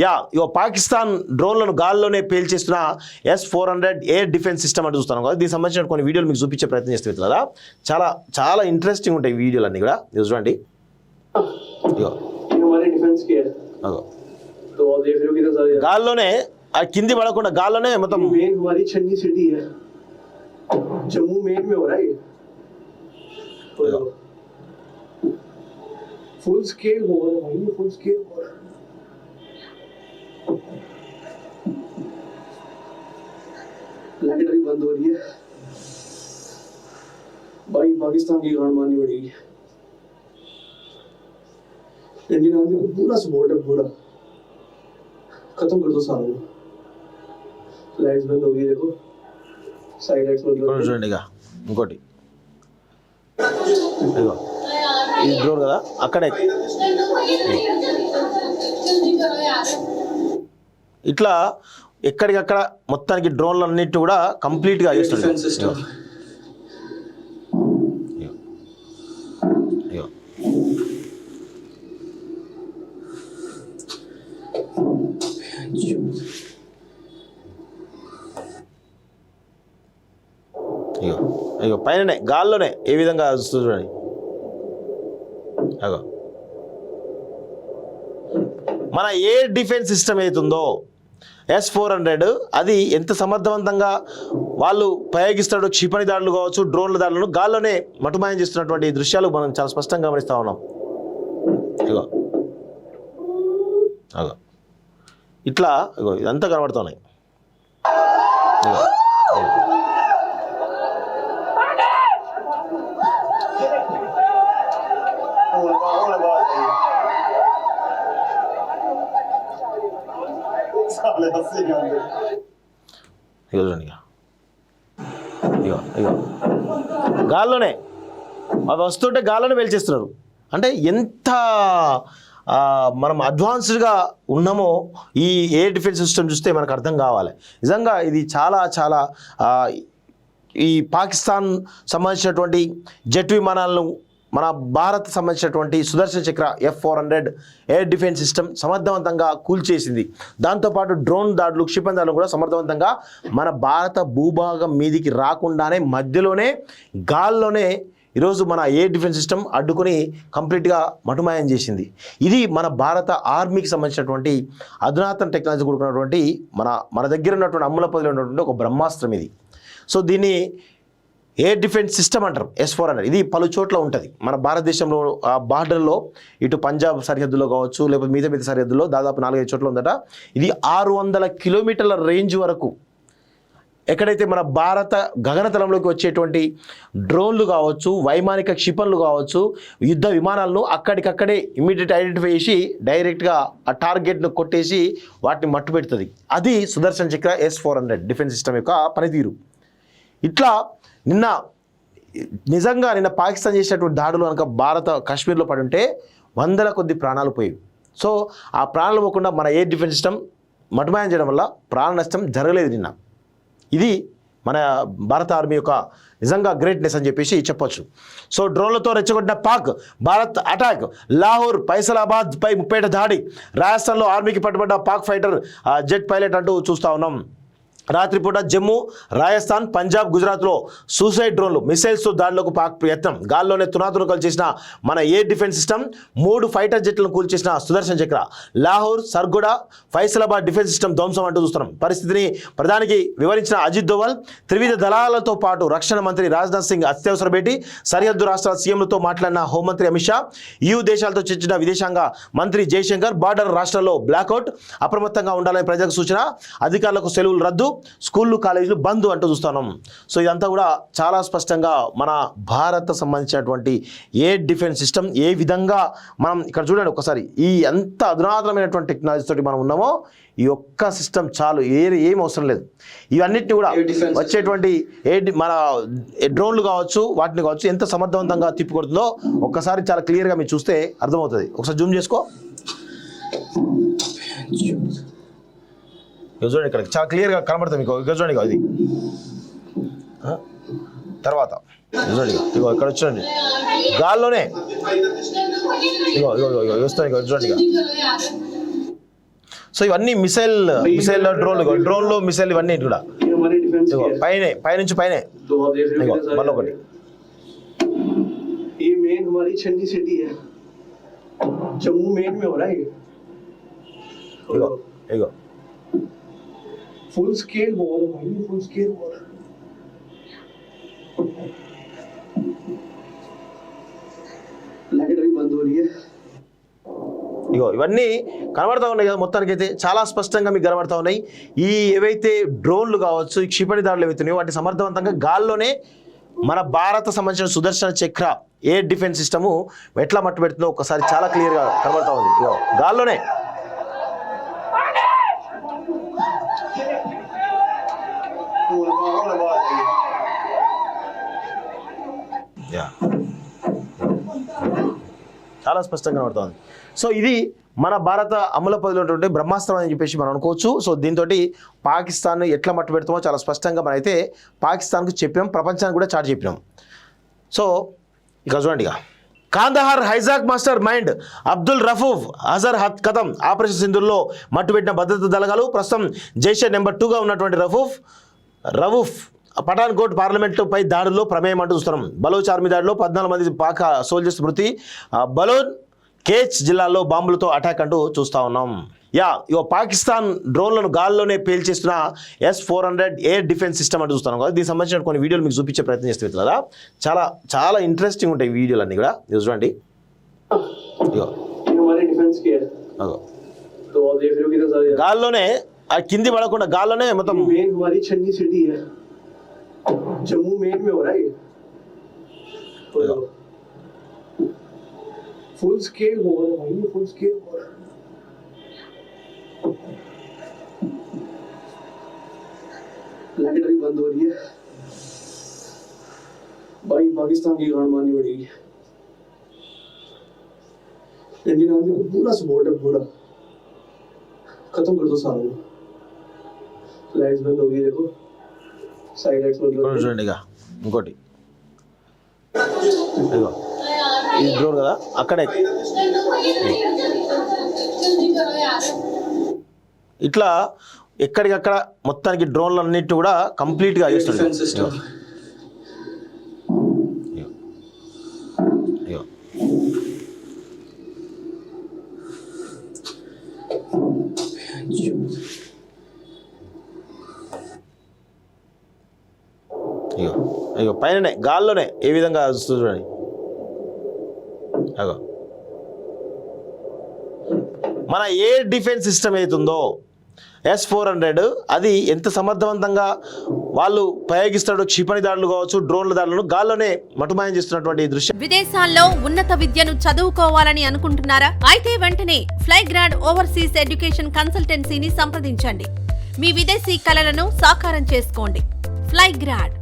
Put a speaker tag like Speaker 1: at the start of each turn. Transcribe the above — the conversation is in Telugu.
Speaker 1: యా ఇగో పాకిస్తాన్ డ్రోన్లను గాల్లోనే పేల్చేస్తున్న S-400 ఎయిర్ డిఫెన్స్ సిస్టమ్ అంటే చూస్తాను కదా. దీనికి సంబంధించిన కొన్ని వీడియోలు మీకు చూపించే ప్రయత్నం చేస్తే కదా, చాలా చాలా ఇంట్రెస్టింగ్ ఉంటాయి వీడియోలు అన్నీ కూడా. చూడండి ఇగో గాల్లోనే కింది పడకుండా గాల్లోనే మొత్తం
Speaker 2: जम्मू मेन में हो रहा है ये फुल स्केल हो रहा है भाई, फुल स्केल हो रहा है। लाइट भी बंद हो रही है भाई, पाकिस्तान की गाड़ मारनी पड़ेगी। इंडियन आर्मी को पूरा सपोर्ट है, पूरा खत्म कर दो सालों को। लाइट्स बंद हो गई, देखो
Speaker 1: చూడండి. ఇక ఇంకోటి ఇది డ్రోన్ కదా, అక్కడే ఇట్లా ఎక్కడికక్కడ మొత్తానికి డ్రోన్లు అన్నిటి కూడా కంప్లీట్గా చేస్తుంది. అయ్యో పైననే గాల్లోనే ఏ విధంగా చూడండి. అగో మన ఎయిర్ డిఫెన్స్ సిస్టమ్ అవుతుందో S-400 అది ఎంత సమర్థవంతంగా వాళ్ళు ప్రయోగిస్తాడో, క్షిపణి దాడులు కావచ్చు, డ్రోన్ల దాడులను గాల్లోనే మటుమాయం చేస్తున్నటువంటి దృశ్యాలు మనం చాలా స్పష్టంగా గమనిస్తూ ఉన్నాం. ఇగో అగో ఇట్లా ఇగో ఇదంతా కనబడుతున్నాయి. గాల్లోనే అవి వస్తుంటే గాల్లోనే పేల్చేస్తున్నారు. అంటే ఎంత మనం అడ్వాన్స్డ్గా ఉన్నామో ఈ ఎయిర్ డిఫెన్స్ సిస్టమ్ చూస్తే మనకు అర్థం కావాలి. నిజంగా ఇది చాలా చాలా ఈ పాకిస్తాన్ సంబంధించినటువంటి జెట్ విమానాలను మన భారత్ సంబంధించినటువంటి సుదర్శన్ చక్ర F-400 ఎయిర్ డిఫెన్స్ సిస్టమ్ సమర్థవంతంగా కూల్చేసింది. దాంతోపాటు డ్రోన్ దాడులు, క్షిపణి దాడులు కూడా సమర్థవంతంగా మన భారత భూభాగం మీదికి రాకుండానే మధ్యలోనే గాల్లోనే ఈరోజు మన ఎయిర్ డిఫెన్స్ సిస్టమ్ అడ్డుకొని కంప్లీట్గా మటుమాయం చేసింది. ఇది మన భారత ఆర్మీకి సంబంధించినటువంటి అధునాతన టెక్నాలజీ కూడుకున్నటువంటి మన దగ్గర ఉన్నటువంటి అమ్ముల పొదిలో ఉన్నటువంటి ఒక బ్రహ్మాస్త్రం ఇది. సో దీన్ని ఎయిర్ డిఫెన్స్ సిస్టమ్ అంటారు S-400. ఇది పలు చోట్ల ఉంటుంది మన భారతదేశంలో. బార్డర్లో ఇటు పంజాబ్ సరిహద్దులో కావచ్చు, లేకపోతే మిగతా సరిహద్దులో దాదాపు 4-5 చోట్ల ఉందట. ఇది 600 కిలోమీటర్ల రేంజ్ వరకు ఎక్కడైతే మన భారత గగనతలంలోకి వచ్చేటువంటి డ్రోన్లు కావచ్చు, వైమానిక క్షిపణులు కావచ్చు, యుద్ధ విమానాలను అక్కడికక్కడే ఇమ్మీడియట్ ఐడెంటిఫై చేసి డైరెక్ట్గా ఆ టార్గెట్ను కొట్టేసి వాటిని మట్టు పెడుతుంది. అది సుదర్శన్ చక్ర S-400 డిఫెన్స్ సిస్టమ్ యొక్క పనితీరు. ఇట్లా నిజంగా పాకిస్తాన్ చేసినటువంటి దాడులు కనుక భారత కాశ్మీర్లో పడి ఉంటే 100ల కొద్ది ప్రాణాలు పోయేవి. సో ఆ ప్రాణాలు పోకుండా మన ఎయిర్ డిఫెన్స్ సిస్టమ్ మటుమాయం చేయడం వల్ల ప్రాణ నష్టం జరగలేదు నిన్న. ఇది మన భారత ఆర్మీ యొక్క నిజంగా గ్రేట్నెస్ అని చెప్పేసి చెప్పొచ్చు. సో డ్రోన్లతో రెచ్చగొట్టిన పాక్ భారత్ అటాక్, లాహోర్ ఫైసలాబాద్ పై 30 దాడి, రాజస్థాన్లో ఆర్మీకి పట్టుబడ్డ పాక్ ఫైటర్ జెట్ పైలట్ అంటూ చూస్తూ ఉన్నాం. రాత్రిపూట జమ్మూ, రాజస్థాన్, పంజాబ్, గుజరాత్లో సూసైడ్ డ్రోన్లు, మిసైల్స్తో దాడులకు పాక్ ప్రయత్నం. గాల్లోనే తునాతునకలు చేసిన మన ఎయిర్ డిఫెన్స్ సిస్టమ్ 3 ఫైటర్ జెట్లను కూల్చేసిన సుదర్శన్ చక్ర. లాహోర్, సర్గోడా, ఫైసలాబాద్ డిఫెన్స్ సిస్టమ్ ధ్వంసం అంటూ చూస్తున్నాం. పరిస్థితిని ప్రధానికి వివరించిన అజిత్ దోవల్, త్రివిధ దళాలతో పాటు రక్షణ మంత్రి రాజ్నాథ్ సింగ్ అత్యవసర భేటీ, సరిహద్దు రాష్ట్రాల సీఎంలతో మాట్లాడిన హోంమంత్రి అమిత్ షా, EU దేశాలతో చర్చించిన విదేశాంగ మంత్రి జయశంకర్, బార్డర్ రాష్ట్రాల్లో బ్లాక్అవుట్, అప్రమత్తంగా ఉండాలని ప్రజలకు సూచన, అధికారులకు సెలవులు రద్దు, స్కూళ్ళు కాలేజీలు బంద్ అంటూ చూస్తున్నాం. సో ఇదంతా కూడా చాలా స్పష్టంగా మన భారత్ సంబంధించినటువంటి ఎయిర్ డిఫెన్స్ సిస్టమ్ ఏ విధంగా మనం ఇక్కడ చూడండి ఒకసారి. ఈ ఎంత అధునాతనమైనటువంటి టెక్నాలజీ తోటి మనం ఉన్నామో ఈ ఒక్క సిస్టమ్ చాలు, ఏం అవసరం లేదు. ఇవన్నిటిని కూడా వచ్చేటువంటి మన డ్రోన్లు కావచ్చు, వాటిని కావచ్చు ఎంత సమర్థవంతంగా తిప్పికొడుతుందో ఒక్కసారి చాలా క్లియర్గా మీరు చూస్తే అర్థమవుతుంది. ఒకసారి జూమ్ చేసుకో. చూడండి ఇక్కడ చాలా క్లియర్గా కనబడుతుంది మీకు. చూడండి ఇది తర్వాత చూడండి, ఇగో ఇక్కడ వచ్చండి గాల్లోనే ఇగో వస్తాను. ఇగో చూడండి. సో ఇవన్నీ మిసైల్ డ్రోన్లు మిసైల్ ఇవన్నీ కూడా
Speaker 2: ये हमारे डिफेंस
Speaker 1: ఇదిగో
Speaker 2: की है।
Speaker 1: పైనుంచి పైనే
Speaker 2: तो आप देख रहे
Speaker 1: ఇదిగో
Speaker 2: हो कितने
Speaker 1: మళ్ళీ
Speaker 2: सारे
Speaker 1: ఒకటి
Speaker 2: ये मेन हमारी छन्नी सिटी है, जम्मू मेन में हो रहा है ये।
Speaker 1: ఇదిగో ఇదిగో
Speaker 2: फुल स्केल वॉर है भाई, फुल स्केल वॉर। लाइट भी बंद हो रही है।
Speaker 1: ఇగో ఇవన్నీ కనబడతా ఉన్నాయి కదా, మొత్తానికి అయితే చాలా స్పష్టంగా మీకు కనబడతా ఉన్నాయి. ఈ ఏవైతే డ్రోన్లు కావచ్చు, ఈ క్షిపణి దాడులు ఏవైతున్నాయో వాటి సమర్థవంతంగా గాల్లోనే మన భారత సంబంధించిన సుదర్శన చక్ర ఎయిర్ డిఫెన్స్ సిస్టము ఎట్లా మట్టు పెడుతుందో ఒకసారి చాలా క్లియర్గా కనబడతా ఉంది. ఇగో గాల్లోనే యా చాలా స్పష్టంగా కనబడుతుంది. సో ఇది మన భారత అమల పదిలో బ్రహ్మాస్త్రం అని చెప్పేసి మనం అనుకోవచ్చు. సో దీంతో పాకిస్తాన్ ఎట్లా మట్టు పెడతామో చాలా స్పష్టంగా మనమైతే పాకిస్తాన్కు చెప్పినాం, ప్రపంచానికి కూడా చాటి చెప్పినాం. సో ఇక చూడండి, ఇక Kandahar hijack master mind Abdul Rauf Azhar హత్ కథం ఆపరేషన్ సింధూర్లో మట్టుపెట్టిన భద్రతా దళాలు ప్రస్తుతం జైషే నెంబర్ 2గా ఉన్నటువంటి రవూఫ్ పఠాన్కోట్ పార్లమెంటుపై దాడుల్లో ప్రమేయం అంటూ చూస్తున్నాం. బలోచ్ ఆర్మీ దాడిలో 14 మంది పాక్ సోల్జర్స్ మృతి, బలోన్ కేచ్ జిల్లాలో బాంబులతో అటాక్ అంటూ చూస్తూ ఉన్నాం. ఇగో పాకిస్తాన్ డ్రోన్లను గాల్లోనే పేల్చేస్తున్న S-400 ఎయిర్ డిఫెన్స్ సిస్టమ్ అంటూ చూస్తున్నాం కదా. దీనికి సంబంధించిన కొన్ని వీడియోలు మీకు చూపించే ప్రయత్నం చేస్తే కదా, చాలా చాలా ఇంట్రెస్టింగ్ ఉంటాయి ఈ వీడియోలు అన్నీ కూడా. ఇది చూడండి, ఇగో
Speaker 2: हमारे डिफेंस की है।
Speaker 1: అగో
Speaker 2: तो आप देख रहे हो कितने सारे
Speaker 1: గాల్లోనే ఆ కింది పడకుండా గాల్లోనే మొత్తం
Speaker 2: मेन हमारी छन्नी सिटी है, जम्मू मेन में हो रहा है ये। फुल स्केल वॉर है भाई, फुल स्केल वॉर। लाइट भी बंद हो रही है भाई, पाकिस्तान की गांड मारनी पड़ेगी। इंडियन आर्मी को पूरा सपोर्ट है, पूरा खत्म कर दो सालों को। लाइट्स बंद हो गई, देखो साइड लाइट्स बंद हो गई।
Speaker 1: చూడండి, ఇక ఇంకోటి ఇదిగో ఈ డ్రోన్ కదా అక్కడే ఇట్లా ఎక్కడికక్కడ మొత్తానికి డ్రోన్లు అన్నిటి కూడా కంప్లీట్గా చేస్తుండే.
Speaker 2: डिफेंस सिस्टम
Speaker 1: ఇగో. ఇగో. ఇగో ఇగో పైననే గాల్లోనే ఏ విధంగా వస్తుంది చూడండి. అగో మన ఎయిర్ డిఫెన్స్ సిస్టమ్ అవుతుందో S-400 అది ఎంత సమర్థవంతంగా వాళ్ళు ప్రయోగిస్తాడు, క్షిపణి దాడులు కావచ్చు, డ్రోన్ల దాడులను గాల్లోనే మటుమాయం చేస్తున్నటువంటి దృశ్యం.
Speaker 3: విదేశాల్లో ఉన్నత విద్యను చదువుకోవాలని అనుకుంటున్నారా? అయితే వెంటనే ఫ్లైగ్రాడ్ ఓవర్సీస్ ఎడ్యుకేషన్ కన్సల్టెన్సీని సంప్రదించండి. మీ విదేశీ కలలను సాకారం చేసుకోండి. ఫ్లైగ్రాడ్